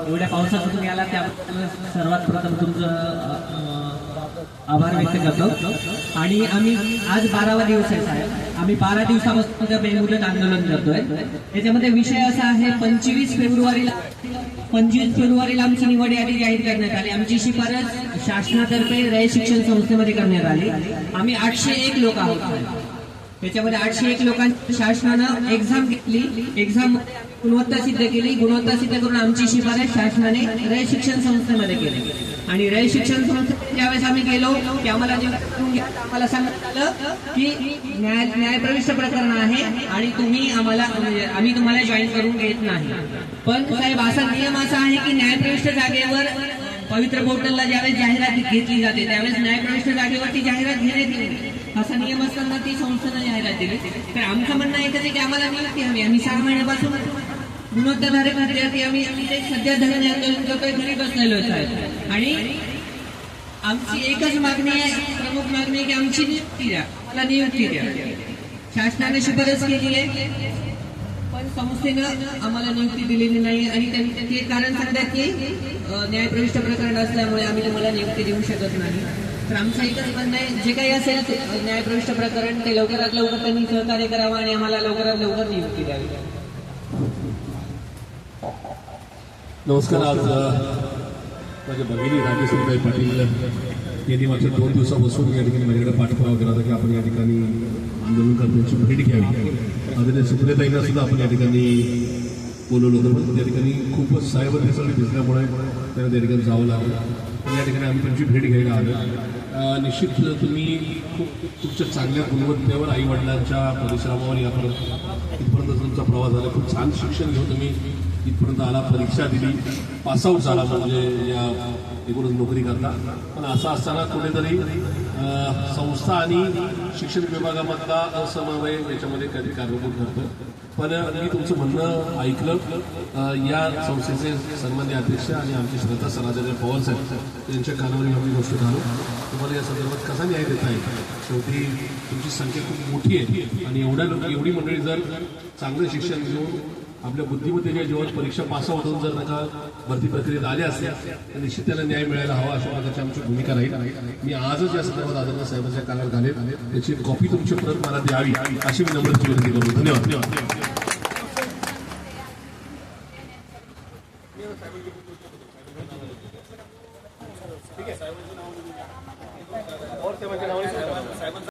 एवढ्या पावसात तुम्ही आला त्याबद्दल सर्वात प्रथम तुमचं आभार व्यक्त करतो। आणि आम्ही आज 12वा दिवस आहे साहेब, आम्ही 12 दिवसापासून बेमुदत आंदोलन करतोय। त्याच्यामध्ये विषय असा आहे 25 फेब्रुवारीला आमची निवड यादी जाहीर करण्यात आली। आमची शिफारस शासनातर्फे रयत शिक्षण संस्थेमध्ये करण्यात आली। आम्ही 801 लोक आहोत। त्याच्यामध्ये 801 लोकांची शासनानं एक्झाम घेतली, एक्झाम गुणवत्ता सिद्ध केली, गुणवत्ता सिद्ध करून आमची शिफारस शासनाने रयत शिक्षण संस्थेमध्ये केली। आणि रयत शिक्षण संस्थेत ज्यावेळेस आम्ही गेलो की आम्हाला आम्हाला सांगण्यात आलं की न्यायप्रविष्ट प्रकरण आहे आणि तुम्ही आम्ही तुम्हाला जॉईन करून घेत नाही। पण साहेब असा नियम असा आहे की न्यायप्रविष्ट जागेवर पवित्र पोर्टलला ज्यावेळेस जाहिरात घेतली जाते त्यावेळेस न्यायप्रविष्ट जागेवरती जाहिरात घेण्यात येईल असा नियम असताना ती संस्थेनं जाहिरात दिली। तर आमचं म्हणणं एकच आहे की आम्हाला नियुक्ती हवी। आम्ही 6 महिन्यापासून गुणवत्ताधारक विद्यार्थी आम्ही सध्या धरणे आंदोलन करतोय, घरी बसलेलो साहेब। आणि आमची एकच मागणी आहे, प्रमुख मागणी आहे की आमची नियुक्ती द्या, मला नियुक्ती द्या। शासनाने शिफारस केली आहे पण संस्थेनं आम्हाला नियुक्ती दिलेली नाही आणि त्यांनी ते कारण सांगतात की न्यायप्रविष्ट प्रकरण असल्यामुळे आम्ही तुम्हाला नियुक्ती देऊ शकत नाही। तर आमचं एकच म्हणणं आहे जे काही असेल न्यायप्रविष्ट प्रकरण ते लवकरात लवकर त्यांनी सहकार्य करावं आणि आम्हाला लवकरात लवकर नियुक्ती द्यावी। नमस्कार। आज माझ्या भगिनी राजेश्वरीबाई पाटील यांनी मागच्या 2 दिवसापासून या ठिकाणी माझ्याकडे पाठपुरावा केला होता की आपण या ठिकाणी आंदोलनकर्त्यांची भेट घ्यावी। आदरणीय सुप्रियाताईंना सुद्धा आपण या ठिकाणी बोलवलं होतं, पण त्या ठिकाणी खूपच साहेब ते सगळे दिसल्यामुळे त्यांना त्या ठिकाणी जावं लागलं। पण या ठिकाणी आम्ही तुमची भेट घ्यायला आलो। निश्चित तुम्ही खूप तुमच्या चांगल्या गुणवत्तेवर आईवडिलांच्या परिश्रमावर यापर्यंत इथपर्यंत तुमचा प्रवास झाला। खूप छान शिक्षण घेऊन तुम्ही इथपर्यंत आला, परीक्षा दिली, पासआउट झाला, म्हणजे या एकूणच नोकरी करता। पण असं असताना कुठेतरी संस्था आणि शिक्षण विभागामधला असमन्वय याच्यामध्ये कधी कारणीभूत ठरतो। पण मी तुमचं म्हणणं ऐकलं। या संस्थेचे सन्मान्य अध्यक्ष आणि आमचे श्रद्धा सराजाने पवार साहेब यांच्या कानावर आम्ही गोष्ट घालू। तुम्हाला या संदर्भात कसा न्याय देता येईल? शेवटी तुमची संख्या खूप मोठी आहे आणि एवढी मंडळी जर चांगलं शिक्षण घेऊन आपल्या बुद्धिमत्तेच्या जेव्हा परीक्षा पासआउट होऊन जर नका भरती प्रक्रियेत आल्या असत्या तर निश्चित त्याला न्याय मिळायला हवा अशा प्रकारची आमची भूमिका राहील। मी आजच या संदर्भात आदरणीय साहेबांच्या कानावर घालेल, त्याची कॉपी तुमची परत मला द्यावी अशी मी नम्र विनंती करतो। धन्यवाद। ठीक आहे साहेब।